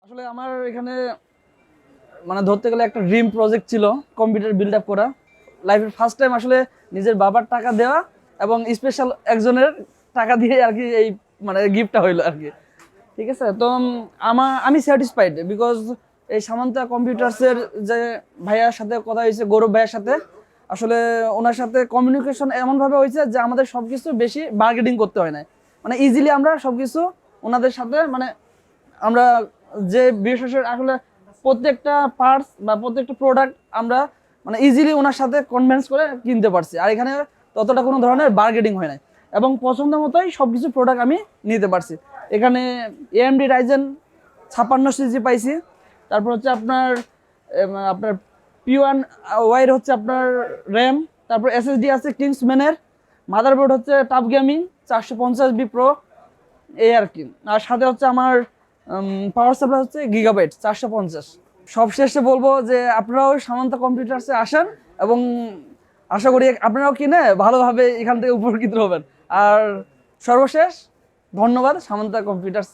আসলে আমার এখানে মানে ধরতে গেলে একটা ড্রিম প্রজেক্ট ছিল কম্পিউটার বিল্ড আপ করা। লাইফের ফার্স্ট টাইম আসলে নিজের বাবার টাকা দেওয়া এবং স্পেশাল একজনের টাকা দিয়ে আর কি এই মানে গিফটটা হইলো আর কি। ঠিক আছে, তো আমি স্যাটিসফাইড বিকজ এই সামান্তা কম্পিউটার্সের যে ভাইয়ার সাথে কথা হয়েছে, গৌরব ভাইয়ের সাথে, আসলে ওনার সাথে কমিউনিকেশন এমনভাবে হয়েছে যে আমাদের সব কিছু বেশি বার্গেনিং করতে হয় না, মানে ইজিলি আমরা সব কিছু ওনাদের সাথে মানে আমরা যে বিশেষের আসলে প্রত্যেকটা পার্টস বা প্রত্যেকটা প্রোডাক্ট আমরা মানে ইজিলি ওনার সাথে কনভিন্স করে কিনতে পারছি। আর এখানে ততটা কোনো ধরনের বার্গেনিং হয় না এবং পছন্দ মতোই সব কিছু প্রোডাক্ট আমি নিতে পারছি। এখানে AMD Ryzen 56 সিজি পাইছি, তারপর হচ্ছে আপনার Pny হচ্ছে আপনার র্যাম, তারপর SSD আছে কিংসম্যানের, মাদারবোর্ড হচ্ছে টাফগেমিং 450B Pro এই আর কি। আর সাথে হচ্ছে আমার পাওয়ার সাপ্লাই হচ্ছে Gigabyte 450। সবশেষে বলবো যে আপনারাও সামান্তা কম্পিউটার্সে আসেন এবং আশা করি আপনারাও কিনে ভালোভাবে এখান থেকে উপকৃত হবেন। আর সর্বশেষ ধন্যবাদ সামান্তা কম্পিউটার্স